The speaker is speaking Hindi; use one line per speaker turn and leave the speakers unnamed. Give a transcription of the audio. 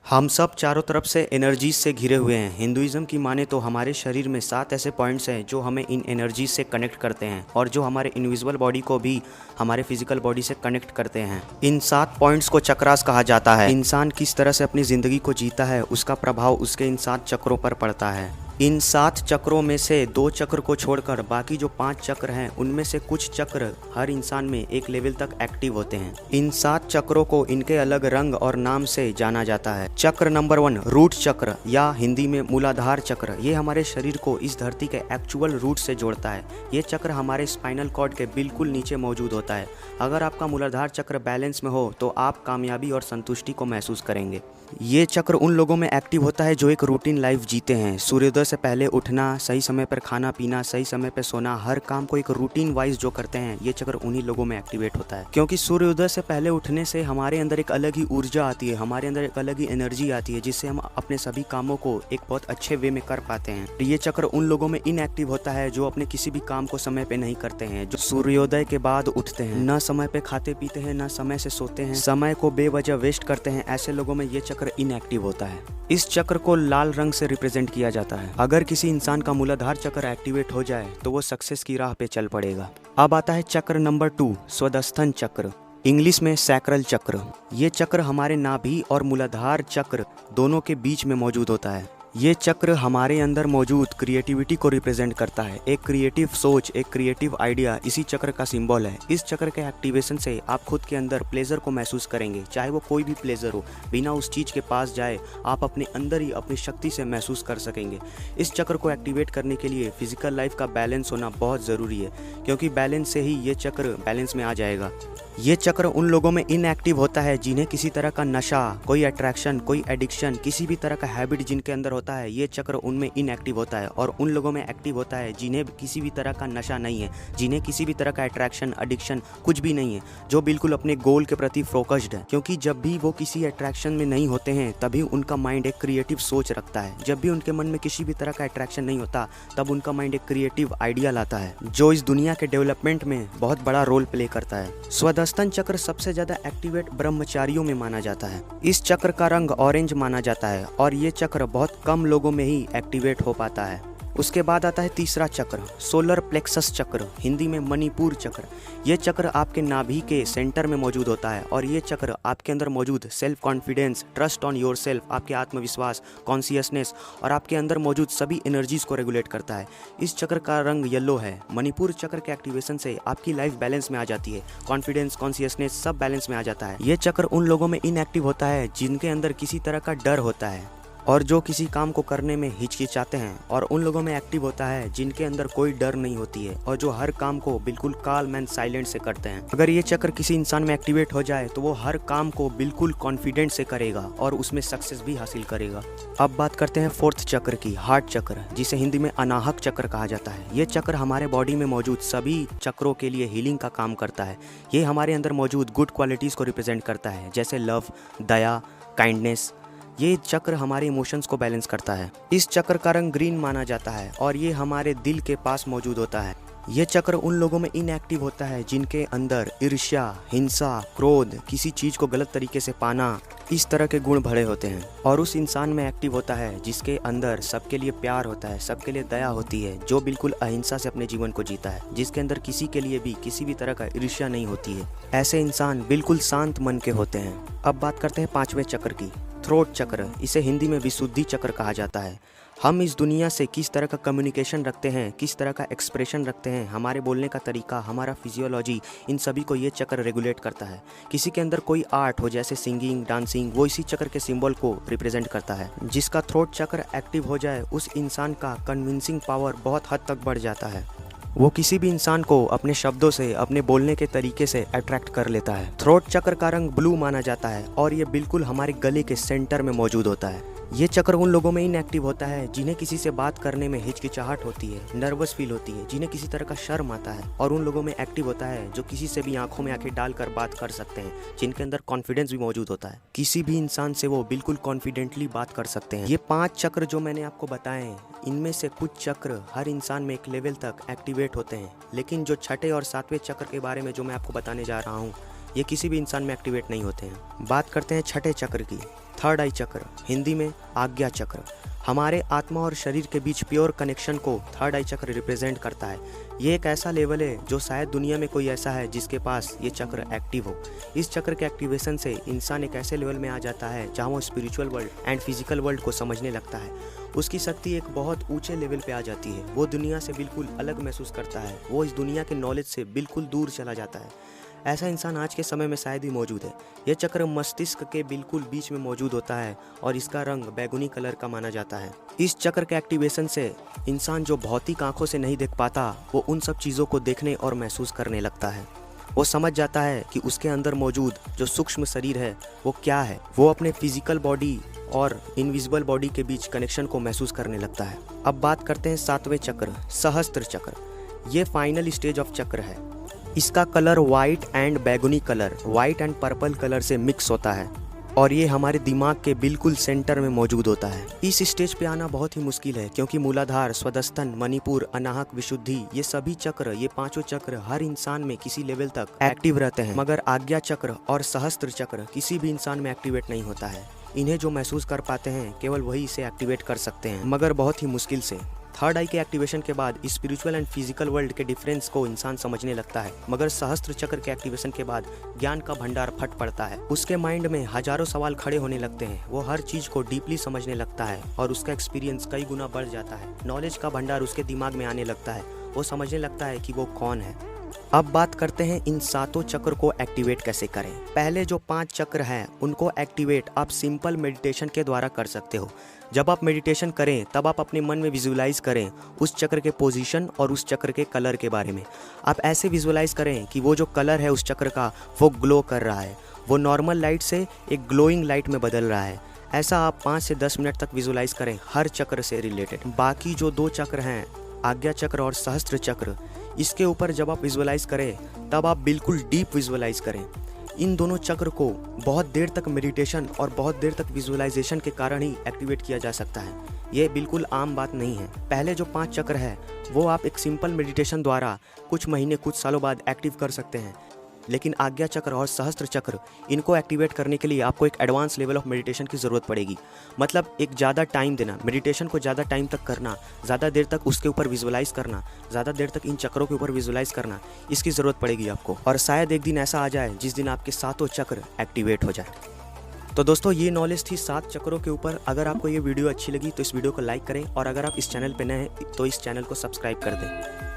हम सब चारों तरफ से एनर्जीज से घिरे हुए हैं। हिंदुइज्म की माने तो हमारे शरीर में 7 ऐसे पॉइंट्स हैं जो हमें इन एनर्जीज से कनेक्ट करते हैं और जो हमारे इनविजिबल बॉडी को भी हमारे फिजिकल बॉडी से कनेक्ट करते हैं। इन 7 पॉइंट्स को चक्रास कहा जाता है। इंसान किस तरह से अपनी ज़िंदगी को जीता है उसका प्रभाव उसके इन 7 चक्रों पर पड़ता है। इन 7 चक्रों में से 2 चक्र को छोड़कर बाकी जो 5 चक्र हैं उनमें से कुछ चक्र हर इंसान में एक लेवल तक एक्टिव होते हैं। इन 7 चक्रों को इनके अलग रंग और नाम से जाना जाता है। चक्र नंबर 1 रूट चक्र या हिंदी में मूलाधार चक्र। ये हमारे शरीर को इस धरती के एक्चुअल रूट से जोड़ता है। ये चक्र हमारे स्पाइनल कॉर्ड के बिल्कुल नीचे मौजूद होता है। अगर आपका मूलाधार चक्र बैलेंस में हो तो आप कामयाबी और संतुष्टि को महसूस करेंगे। ये चक्र उन लोगों में एक्टिव होता है जो एक रूटीन लाइफ जीते हैं। सूर्योदय से पहले उठना, सही समय पर खाना पीना, सही समय पर सोना, हर काम को एक रूटीन वाइज जो करते हैं, ये चक्र उन्हीं लोगों में एक्टिवेट होता है। क्योंकि सूर्योदय से पहले उठने से हमारे अंदर एक अलग ही ऊर्जा आती है, हमारे अंदर एक अलग ही एनर्जी आती है, जिससे हम अपने सभी कामों को एक बहुत अच्छे वे में कर पाते हैं। ये चक्र उन लोगों में इनएक्टिव होता है जो अपने किसी भी काम को समय पे नहीं करते हैं, जो सूर्योदय के बाद उठते हैं, न समय पे खाते पीते हैं, न समय से सोते हैं, समय को बेवजह वेस्ट करते हैं। ऐसे लोगों में ये चक्र इनएक्टिव होता है। इस चक्र को लाल रंग से रिप्रेजेंट किया जाता है। अगर किसी इंसान का मूलाधार चक्र एक्टिवेट हो जाए तो वो सक्सेस की राह पे चल पड़ेगा। अब आता है चक्र नंबर 2 स्वदस्थन चक्र, इंग्लिश में सैक्रल चक्र। ये चक्र हमारे नाभि और मूलाधार चक्र दोनों के बीच में मौजूद होता है। ये चक्र हमारे अंदर मौजूद क्रिएटिविटी को रिप्रेजेंट करता है। एक क्रिएटिव सोच, एक क्रिएटिव आइडिया इसी चक्र का सिंबल है। इस चक्र के एक्टिवेशन से आप खुद के अंदर प्लेजर को महसूस करेंगे, चाहे वो कोई भी प्लेजर हो। बिना उस चीज़ के पास जाए आप अपने अंदर ही अपनी शक्ति से महसूस कर सकेंगे। इस चक्र को एक्टिवेट करने के लिए फिजिकल लाइफ का बैलेंस होना बहुत ज़रूरी है, क्योंकि बैलेंस से ही ये चक्र बैलेंस में आ जाएगा। ये चक्र उन लोगों में इनएक्टिव होता है जिन्हें किसी तरह का नशा, कोई अट्रैक्शन, कोई एडिक्शन, किसी भी तरह का हैबिट जिनके अंदर होता है, ये चक्र उनमें इनएक्टिव होता है। और उन लोगों में एक्टिव होता है जिन्हें किसी भी तरह का नशा नहीं है, जिन्हें किसी भी तरह का अट्रैक्शन, एडिक्शन कुछ भी नहीं है, जो बिल्कुल अपने गोल के प्रति फोकस्ड है। क्योंकि जब भी वो किसी अट्रैक्शन में नहीं होते हैं तभी उनका माइंड एक क्रिएटिव सोच रखता है। जब भी उनके मन में किसी भी तरह का अट्रैक्शन नहीं होता तब उनका माइंड एक क्रिएटिव आइडिया लाता है, जो इस दुनिया के डेवलपमेंट में बहुत बड़ा रोल प्ले करता है। स्तन चक्र सबसे ज्यादा एक्टिवेट ब्रह्मचारियों में माना जाता है। इस चक्र का रंग ऑरेंज माना जाता है और ये चक्र बहुत कम लोगों में ही एक्टिवेट हो पाता है। उसके बाद आता है तीसरा चक्र सोलर प्लेक्सस चक्र, हिंदी में मणिपुर चक्र। ये चक्र आपके नाभि के सेंटर में मौजूद होता है और ये चक्र आपके अंदर मौजूद self confidence, trust on your self, आपके आत्मविश्वास, कॉन्शियसनेस और आपके अंदर मौजूद सभी एनर्जीज को रेगुलेट करता है। इस चक्र का रंग येलो है। मणिपुर चक्र के एक्टिवेशन से आपकी लाइफ बैलेंस में आ जाती है। कॉन्फिडेंस, कॉन्शियसनेस सब बैलेंस में आ जाता है। ये चक्र उन लोगों में इनएक्टिव होता है जिनके अंदर किसी तरह का डर होता है और जो किसी काम को करने में हिचकिचाते हैं, और उन लोगों में एक्टिव होता है जिनके अंदर कोई डर नहीं होती है और जो हर काम को बिल्कुल काल्म एंड साइलेंट से करते हैं। अगर ये चक्र किसी इंसान में एक्टिवेट हो जाए तो वो हर काम को बिल्कुल कॉन्फिडेंट से करेगा और उसमें सक्सेस भी हासिल करेगा। अब बात करते हैं 4th चक्र की, हार्ट चक्र, जिसे हिंदी में अनाहक चक्र कहा जाता है। ये चक्र हमारे बॉडी में मौजूद सभी चक्रों के लिए हीलिंग का काम करता है। ये हमारे अंदर मौजूद गुड क्वालिटीज़ को रिप्रेजेंट करता है, जैसे लव, दया, काइंडनेस। ये चक्र हमारे इमोशंस को बैलेंस करता है। इस चक्र का रंग ग्रीन माना जाता है और ये हमारे दिल के पास मौजूद होता है। ये चक्र उन लोगों में इनएक्टिव होता है जिनके अंदर ईर्ष्या, हिंसा, क्रोध, किसी चीज़ को गलत तरीके से पाना, इस तरह के गुण भरे होते हैं। और उस इंसान में एक्टिव होता है जिसके अंदर सबके लिए प्यार होता है, सबके लिए दया होती है, जो बिल्कुल अहिंसा से अपने जीवन को जीता है, जिसके अंदर किसी के लिए भी किसी भी तरह का ईर्ष्या नहीं होती है। ऐसे इंसान बिल्कुल शांत मन के होते हैं। अब बात करते हैं 5वें चक्र की, थ्रोट चक्र। इसे हिंदी में विशुद्धि चक्र कहा जाता है। हम इस दुनिया से किस तरह का कम्युनिकेशन रखते हैं, किस तरह का एक्सप्रेशन रखते हैं, हमारे बोलने का तरीका, हमारा फिजियोलॉजी, इन सभी को ये चक्र रेगुलेट करता है। किसी के अंदर कोई आर्ट हो, जैसे सिंगिंग, डांसिंग, वो इसी चक्र के सिंबल को रिप्रेजेंट करता है। जिसका थ्रोट चक्र एक्टिव हो जाए उस इंसान का कन्विंसिंग पावर बहुत हद तक बढ़ जाता है। वो किसी भी इंसान को अपने शब्दों से, अपने बोलने के तरीके से अट्रैक्ट कर लेता है। थ्रोट चक्र का रंग ब्लू माना जाता है और ये बिल्कुल हमारे गले के सेंटर में मौजूद होता है। ये चक्र उन लोगों में इनएक्टिव होता है जिन्हें किसी से बात करने में हिचकिचाहट होती है, नर्वस फील होती है, जिन्हें किसी तरह का शर्म आता है। और उन लोगों में एक्टिव होता है जो किसी से भी आंखों में आंखें डालकर बात कर सकते हैं, जिनके अंदर कॉन्फिडेंस भी मौजूद होता है। किसी भी इंसान से वो बिल्कुल कॉन्फिडेंटली बात कर सकते हैं। ये 5 चक्र जो मैंने आपको बताए, इनमें से कुछ चक्र हर इंसान में एक लेवल तक एक्टिवेट होते हैं, लेकिन जो 6ठे और 7वें चक्र के बारे में जो मैं आपको बताने जा रहा हूँ, ये किसी भी इंसान में एक्टिवेट नहीं होते हैं। बात करते हैं 6ठे चक्र की, थर्ड आई चक्र, हिंदी में आज्ञा चक्र, हमारे आत्मा और शरीर के बीच प्योर कनेक्शन को थर्ड आई चक्र रिप्रेजेंट करता है। ये एक ऐसा लेवल है जो शायद दुनिया में कोई ऐसा है जिसके पास ये चक्र एक्टिव हो। इस चक्र के एक्टिवेशन से इंसान एक ऐसे लेवल में आ जाता है जहाँ वो spiritual world and physical world को समझने लगता है। उसकी शक्ति एक बहुत ऊंचे लेवल पे आ जाती है। वो दुनिया से बिल्कुल अलग महसूस करता है। वो इस दुनिया के नॉलेज से बिल्कुल दूर चला जाता है। ऐसा इंसान आज के समय में शायद ही मौजूद है। यह चक्र मस्तिष्क के बिल्कुल बीच में मौजूद होता है और इसका रंग बैगनी कलर का माना जाता है। इस चक्र के एक्टिवेशन से इंसान जो भौतिक आंखों से नहीं देख पाता, वो उन सब चीज़ों को देखने और महसूस करने लगता है। वो समझ जाता है कि उसके अंदर मौजूद जो सूक्ष्म शरीर है वो क्या है। वो अपने फिजिकल बॉडी और इनविजिबल बॉडी के बीच कनेक्शन को महसूस करने लगता है। अब बात करते हैं सातवें चक्र, सहस्त्र चक्र। ये फाइनल स्टेज ऑफ चक्र है। इसका कलर वाइट एंड बैगनी colour, white and purple colour से मिक्स होता है और ये हमारे दिमाग के बिल्कुल सेंटर में मौजूद होता है। इस स्टेज पे आना बहुत ही मुश्किल है क्योंकि मूलाधार, स्वदस्तन, मणिपुर, अनाहक, विशुद्धि, ये सभी चक्र, ये पांचों चक्र हर इंसान में किसी लेवल तक एक्टिव रहते हैं, मगर आज्ञा चक्र और सहस्त्र चक्र किसी भी इंसान में एक्टिवेट नहीं होता है। इन्हें जो महसूस कर पाते हैं केवल वही इसे एक्टिवेट कर सकते हैं, मगर बहुत ही मुश्किल से। थर्ड आई के एक्टिवेशन के बाद स्पिरिचुअल एंड फिजिकल वर्ल्ड के डिफरेंस को इंसान समझने लगता है, मगर सहस्त्र चक्र के एक्टिवेशन के बाद ज्ञान का भंडार फट पड़ता है। उसके माइंड में हजारों सवाल खड़े होने लगते हैं। वो हर चीज को डीपली समझने लगता है और उसका एक्सपीरियंस कई गुना बढ़ जाता है। नॉलेज का भंडार उसके दिमाग में आने लगता है। वो समझने लगता है कि वो कौन है। अब बात करते हैं इन सातों चक्र को एक्टिवेट कैसे करें। पहले जो 5 चक्र हैं उनको एक्टिवेट आप सिंपल मेडिटेशन के द्वारा कर सकते हो। जब आप मेडिटेशन करें तब आप अपने मन में विजुलाइज करें उस चक्र के पोजीशन और उस चक्र के कलर के बारे में। आप ऐसे विजुलाइज करें कि वो जो कलर है उस चक्र का वो ग्लो कर रहा है, वो नॉर्मल लाइट से एक ग्लोइंग लाइट में बदल रहा है। ऐसा आप 5 से 10 मिनट तक विजुलाइज करें हर चक्र से रिलेटेड। बाकी जो 2 चक्र हैं, आज्ञा चक्र और सहस्त्र चक्र, इसके ऊपर जब आप विजुलाइज करें तब आप बिल्कुल डीप विजुलाइज करें। इन दोनों चक्र को बहुत देर तक मेडिटेशन और बहुत देर तक विजुअलाइजेशन के कारण ही एक्टिवेट किया जा सकता है। ये बिल्कुल आम बात नहीं है। पहले जो 5 चक्र है वो आप एक सिंपल मेडिटेशन द्वारा कुछ महीने, कुछ सालों बाद एक्टिव कर सकते हैं, लेकिन आज्ञा चक्र और सहस्त्र चक्र, इनको एक्टिवेट करने के लिए आपको एक एडवांस लेवल ऑफ मेडिटेशन की ज़रूरत पड़ेगी। मतलब एक ज़्यादा टाइम देना, मेडिटेशन को ज़्यादा टाइम तक करना, ज़्यादा देर तक उसके ऊपर विजुअलाइज करना, ज़्यादा देर तक इन चक्रों के ऊपर विजुअलाइज करना, इसकी ज़रूरत पड़ेगी आपको। और शायद एक दिन ऐसा आ जाए जिस दिन आपके सातों चक्र एक्टिवेट हो जाए। तो दोस्तों, ये नॉलेज थी 7 चक्रों के ऊपर। अगर आपको ये वीडियो अच्छी लगी तो इस वीडियो को लाइक करें और अगर आप इस चैनल पर नए हैं तो इस चैनल को सब्सक्राइब कर दें।